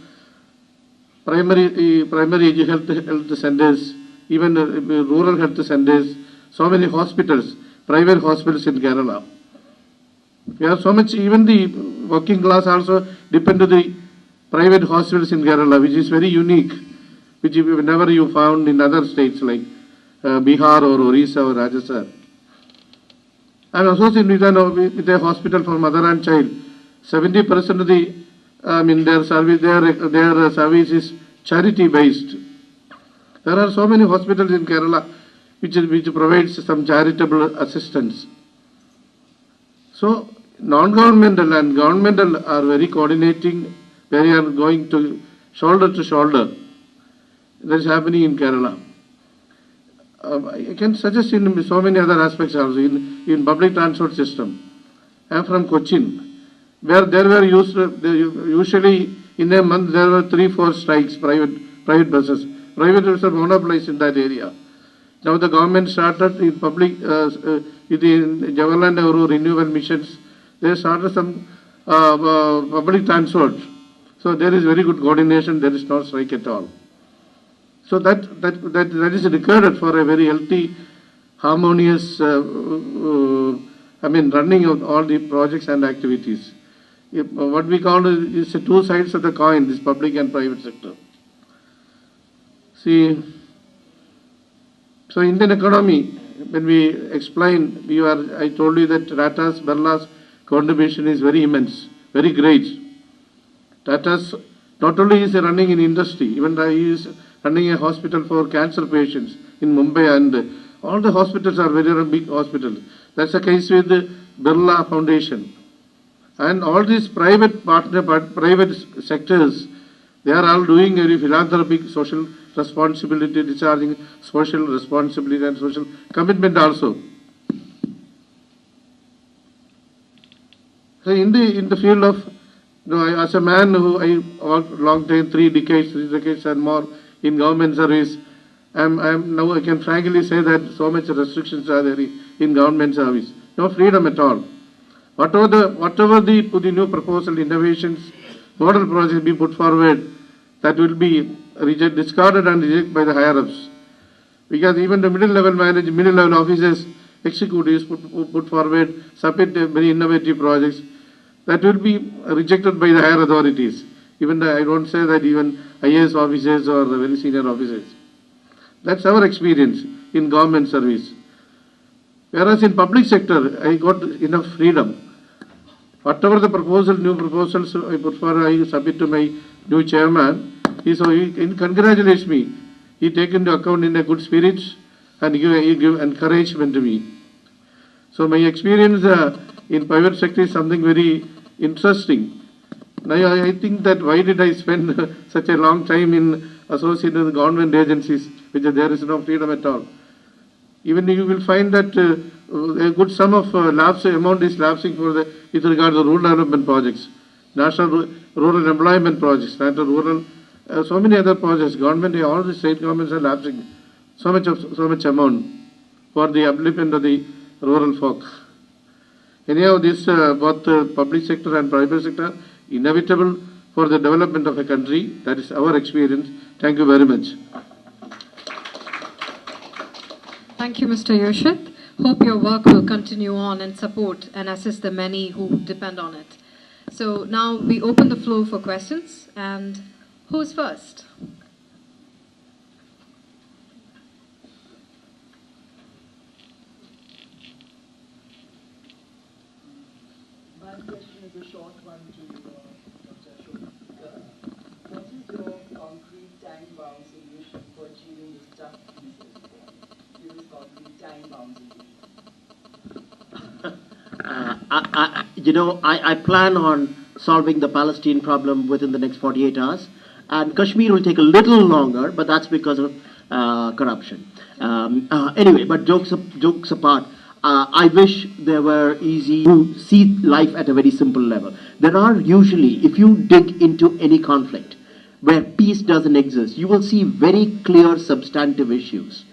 primary health centers, even rural health centers, so many hospitals, private hospitals in Kerala. We have so much, even the working class also depend on the private hospitals in Kerala, which is very unique, which never you found in other states like Bihar or Orissa or Rajasthan. I am associated with a hospital for mother and child. 70% of the, their service is charity based. There are so many hospitals in Kerala which provides some charitable assistance. So non-governmental and governmental are very coordinating. They are going to shoulder. That is happening in Kerala. I can suggest in so many other aspects also, in public transport system. I am from Cochin, where there were usually in a month there were 3-4 strikes, private buses. Private buses are monopolized in that area. Now the government started in public, with the Jawaharlal Nehru renewal missions, they started some public transport. So there is very good coordination, there is no strike at all. So that is recorded for a very healthy, harmonious, running of all the projects and activities. What we call is the two sides of the coin, this public and private sector. See, so Indian economy, when we explain, I told you that Tata's, Birla's contribution is very immense, very great. Tata's not only is running in industry, even he is running a hospital for cancer patients in Mumbai, and all the hospitals are very big hospitals. That's the case with the Birla Foundation. And all these private sectors, they are all doing very philanthropic social responsibility, discharging social responsibility and social commitment also. So in the field of, as a man who I worked long time, 3 decades and more in government service, now I can frankly say that so much restrictions are there in government service. No freedom at all. Whatever the new proposal, innovations, model projects be put forward, that will be discarded and rejected by the higher ups. Because even the middle level officers, executives put forward, submit very innovative projects, that will be rejected by the higher authorities. Even I don't say that even IAS officers or the very senior officers. That's our experience in government service. Whereas in public sector, I got enough freedom. Whatever the new proposals I put forward, I submit to my new chairman. He congratulates me. He take into account in a good spirit and he give encouragement to me. So my experience in private sector is something very interesting. Now I think that why did I spend such a long time in associated with government agencies, which there is no freedom at all. Even you will find that a good sum of amount is lapsing with regard to rural development projects, national rural employment projects, national rural, so many other projects. Government, all the state governments are lapsing so much amount for the upliftment of the rural folk. Anyhow, this both public sector and private sector inevitable for the development of a country. That is our experience. Thank you very much. Thank you, Mr. Yoshit. Hope your work will continue on and support and assist the many who depend on it. So now we open the floor for questions. And who's first? My question is a short one to Dr. Ashok. What is your concrete time-bound solution for achieving this tough thesis? This concrete time-bound solution. I plan on solving the Palestine problem within the next 48 hours, and Kashmir will take a little longer, but that's because of corruption. Anyway, but jokes apart, I wish there were easy to see life at a very simple level. There are usually, if you dig into any conflict, where peace doesn't exist, you will see very clear substantive issues.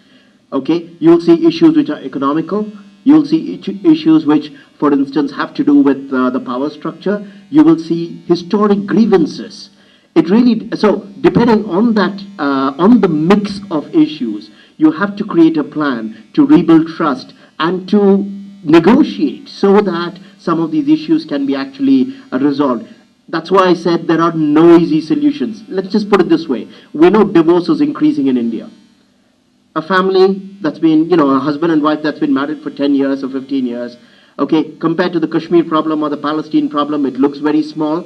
Okay, you'll see issues which are economical. You'll see issues which, for instance, have to do with the power structure. You will see historic grievances. It really, so depending on that, on the mix of issues, you have to create a plan to rebuild trust and to negotiate so that some of these issues can be actually resolved. That's why I said there are no easy solutions. Let's just put it this way. We know divorce is increasing in India. A family that's been, you know, a husband and wife that's been married for 10 years or 15 years, okay, compared to the Kashmir problem or the Palestine problem, it looks very small.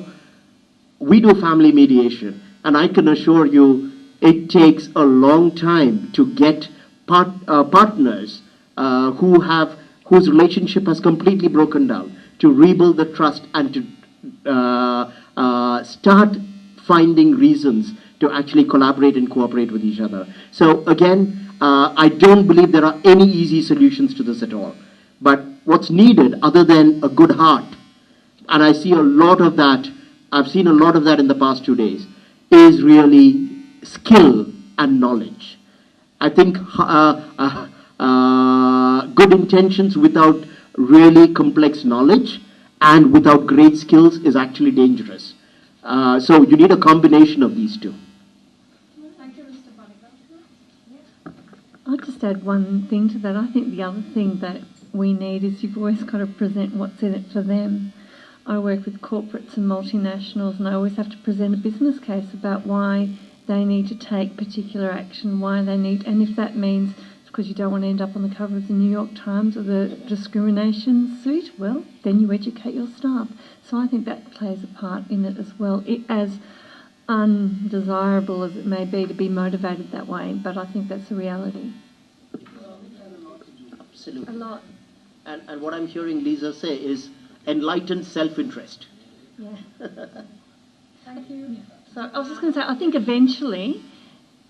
We do family mediation, and I can assure you it takes a long time to get partners whose relationship has completely broken down, to rebuild the trust and to start finding reasons to actually collaborate and cooperate with each other. So again, I don't believe there are any easy solutions to this at all. But what's needed, other than a good heart, and I see a lot of that, I've seen a lot of that in the past 2 days, is really skill and knowledge. I think good intentions without really complex knowledge and without great skills is actually dangerous. So you need a combination of these two. Thank you, Mr. Panikar. I'll just add one thing to that. I think the other thing that we need is you've always got to present what's in it for them. I work with corporates and multinationals, and I always have to present a business case about why they need to take particular action, why they need, and if that means it's because you don't want to end up on the cover of the New York Times or the discrimination suit, well, then you educate your staff. So I think that plays a part in it as well, as undesirable as it may be to be motivated that way, but I think that's the reality. Absolutely. A lot. And what I'm hearing Lisa say is enlightened self-interest. Yeah. Thank you. So I was just going to say, I think eventually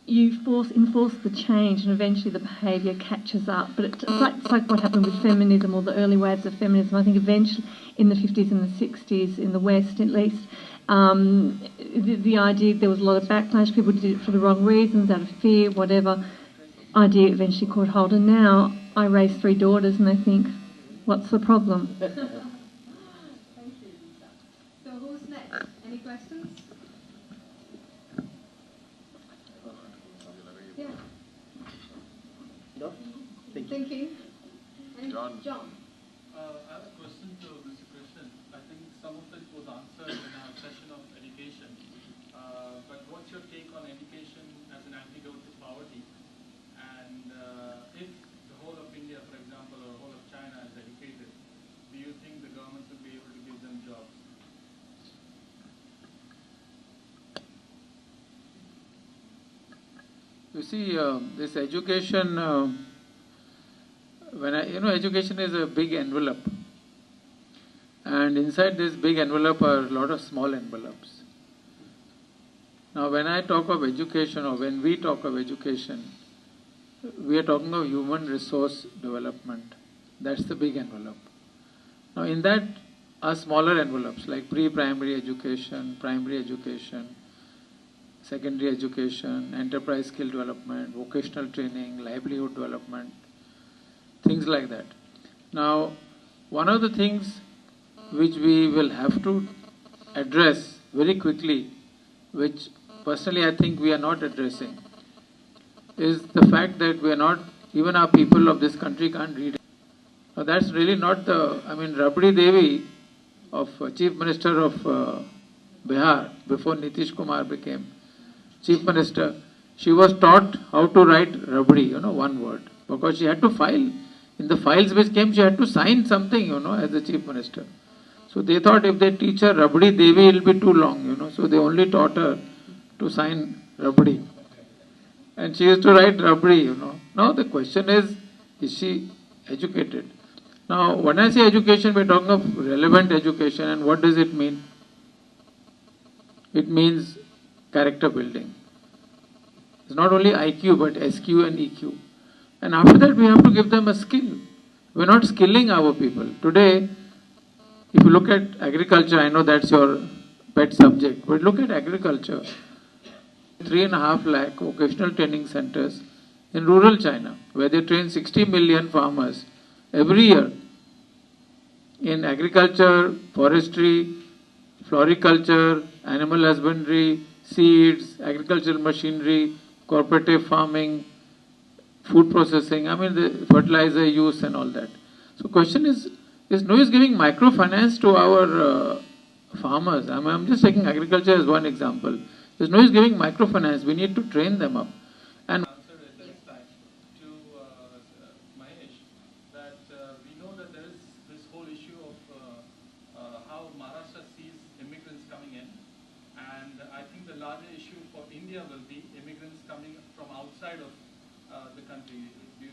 you enforce the change and eventually the behaviour catches up. But it's like what happened with feminism or the early waves of feminism. I think eventually in the 50s and the 60s, in the West at least, the idea, there was a lot of backlash, people did it for the wrong reasons, out of fear, whatever. Idea eventually caught hold. And now I raise 3 daughters and they think, what's the problem? Thank you, Lisa. So who's next? Any questions? Yeah. No? Thank you. Thinking? And John. John. I have a question to Mr. Krishnan. I think some of it was answered in our session of education. But what's your take on education as an antidote to poverty? And if the whole of India, for example, or the whole of China is educated, do you think the governments will be able to give them jobs? You see, this education, education is a big envelope. And inside this big envelope are a lot of small envelopes. Now, when I talk of education, or when we talk of education, we are talking of human resource development. That's the big envelope. Now, in that are smaller envelopes like pre-primary education, primary education, secondary education, enterprise skill development, vocational training, livelihood development, things like that. Now, one of the things which we will have to address very quickly, which personally I think we are not addressing, is the fact that we are not, even our people of this country can't read. Now, that's really not Rabdi Devi, Chief Minister of Bihar, before Nitish Kumar became Chief Minister, she was taught how to write Rabdi, one word, because she had to file. In the files which came, she had to sign something, as the Chief Minister. So they thought if they teach her Rabdi Devi, it will be too long, so they only taught her to sign Rabdi. And she used to write Rabdi, Now the question is she educated? Now, when I say education, we're talking of relevant education, and what does it mean? It means character building. It's not only IQ, but SQ and EQ. And after that, we have to give them a skill. We're not skilling our people. Today, if you look at agriculture, I know that's your pet subject, but look at agriculture. 3.5 lakh vocational training centers in rural China, where they train 60 million farmers every year in agriculture, forestry, floriculture, animal husbandry, seeds, agricultural machinery, cooperative farming, food processing, I mean the fertilizer use and all that. So question is no use giving microfinance to our farmers? I'm just taking agriculture as one example. There's no use giving microfinance. We need to train them up. And answer at this time to Mahesh that we know that there is this whole issue of how Maharashtra sees immigrants coming in, and I think the larger issue for India will be immigrants coming from outside of the country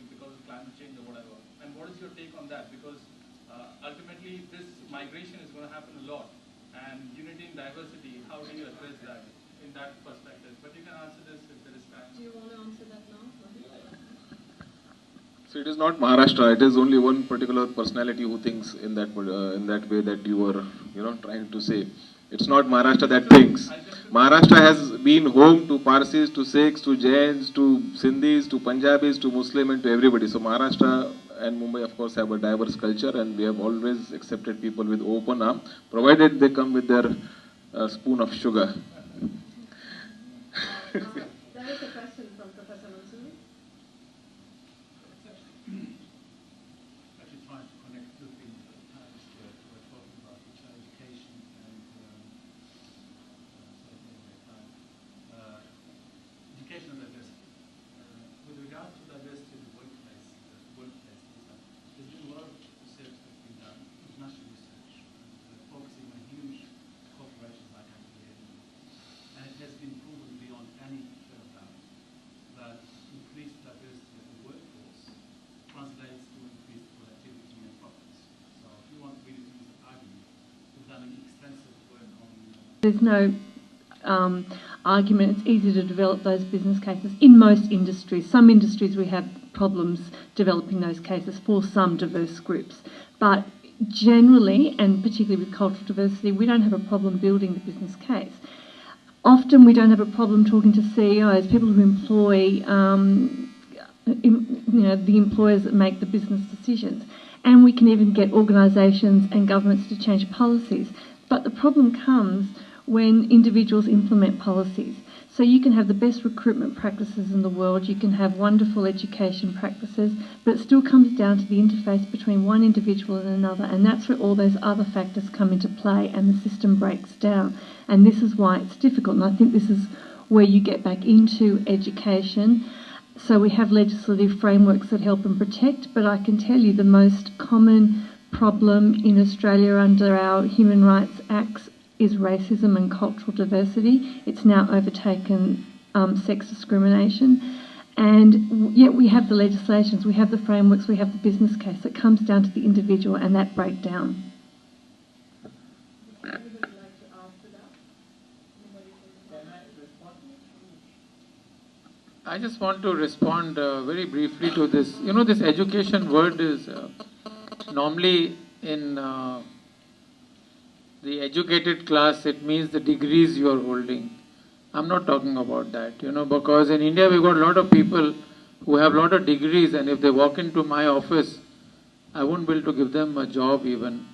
because of climate change or whatever. And what is your take on that? Because ultimately this migration is going to happen a lot, and unity and diversity, how do you address that in that perspective? But you can answer this if there is time. Do you want to answer that now? So it is not Maharashtra. It is only one particular personality who thinks in that way that you were, trying to say. It's not Maharashtra that thinks. Maharashtra has been home to Parsis, to Sikhs, to Jains, to Sindhis, to Punjabis, to Muslim, and to everybody. So Maharashtra and Mumbai, of course, have a diverse culture, and we have always accepted people with open arm, provided they come with their spoon of sugar. There is a question from Professor Mansouri. Actually trying to connect two things that we're talking about, which are education and education and diversity. With regard to diversity in the workplace, there's been a lot of research that's been done, international research, focusing on huge corporations like IBM, and it has been proven beyond any shadow of doubt that increased diversity of the workforce translates to increased productivity and profits. So if you want really to use the argument, we've done an extensive work on... There's no argument. It's easy to develop those business cases in most industries. Some industries we have problems developing those cases for some diverse groups. But generally, and particularly with cultural diversity, we don't have a problem building the business case. Often we don't have a problem talking to CEOs, people who employ the employers that make the business decisions. And we can even get organisations and governments to change policies. But the problem comes when individuals implement policies. So you can have the best recruitment practices in the world, you can have wonderful education practices, but it still comes down to the interface between one individual and another, and that's where all those other factors come into play and the system breaks down. And this is why it's difficult, and I think this is where you get back into education. So we have legislative frameworks that help and protect, but I can tell you the most common problem in Australia under our Human Rights Acts is racism and cultural diversity. It's now overtaken sex discrimination. And yet we have the legislations, we have the frameworks, we have the business case. It comes down to the individual and that breakdown. Would anybody like to add to that? Can I respond? I just want to respond very briefly to this. You know, this education word is normally in the educated class, it means the degrees you are holding. I'm not talking about that, because in India we've got a lot of people who have a lot of degrees, and if they walk into my office, I won't be able to give them a job even.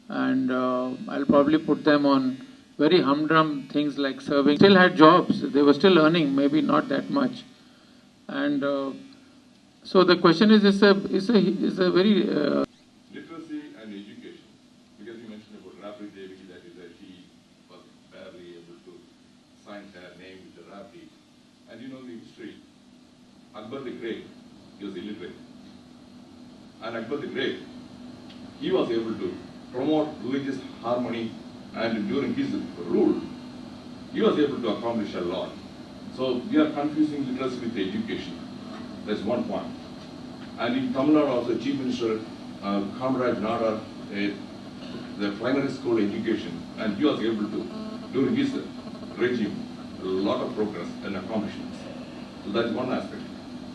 And I'll probably put them on very humdrum things like serving. Still had jobs, they were still earning, maybe not that much. And so the question is, it's a very... Literacy and education. Because you mentioned about Rabri Devi, that is that she was barely able to sign her name with the Rabri. And you know the history, Akbar the Great, he was illiterate. And Akbar the Great, he was able to promote religious harmony, and during his rule, he was able to accomplish a lot. So we are confusing literacy with education. That's one point. And in Tamil Nadu also, Chief Minister Comrade Nadar, the primary school education, and he was able to, during his regime, a lot of progress and accomplishments. So that is one aspect.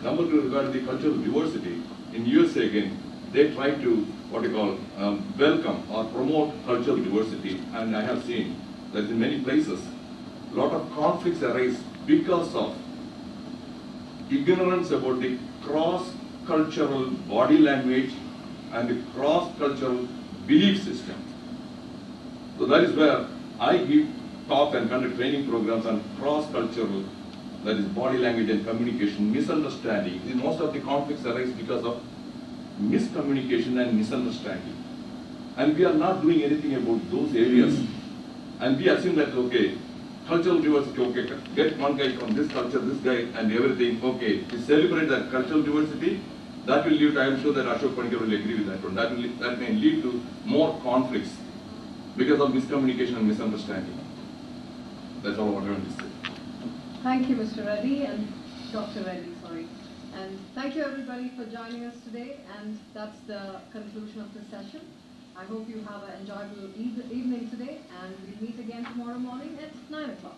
Number two, regarding the cultural diversity, in USA again, they try to, welcome or promote cultural diversity, and I have seen that in many places, a lot of conflicts arise because of ignorance about the cross-cultural body language and the cross-cultural belief system. So that is where I give talks and conduct training programs on cross-cultural, that is body language and communication, misunderstanding. Most of the conflicts arise because of miscommunication and misunderstanding. And we are not doing anything about those areas. And we assume that, okay, cultural diversity, okay, get one guy from this culture, this guy, and everything, okay, to celebrate that cultural diversity, that will lead, I am sure that Ashok Panikar will agree with that one. That may lead to more conflicts because of miscommunication and misunderstanding. That's all I want to say. Thank you, Mr. Reddy and Dr. Reddy, sorry. And thank you everybody for joining us today, and that's the conclusion of this session. I hope you have an enjoyable evening today, and we'll meet again tomorrow morning at 9 o'clock.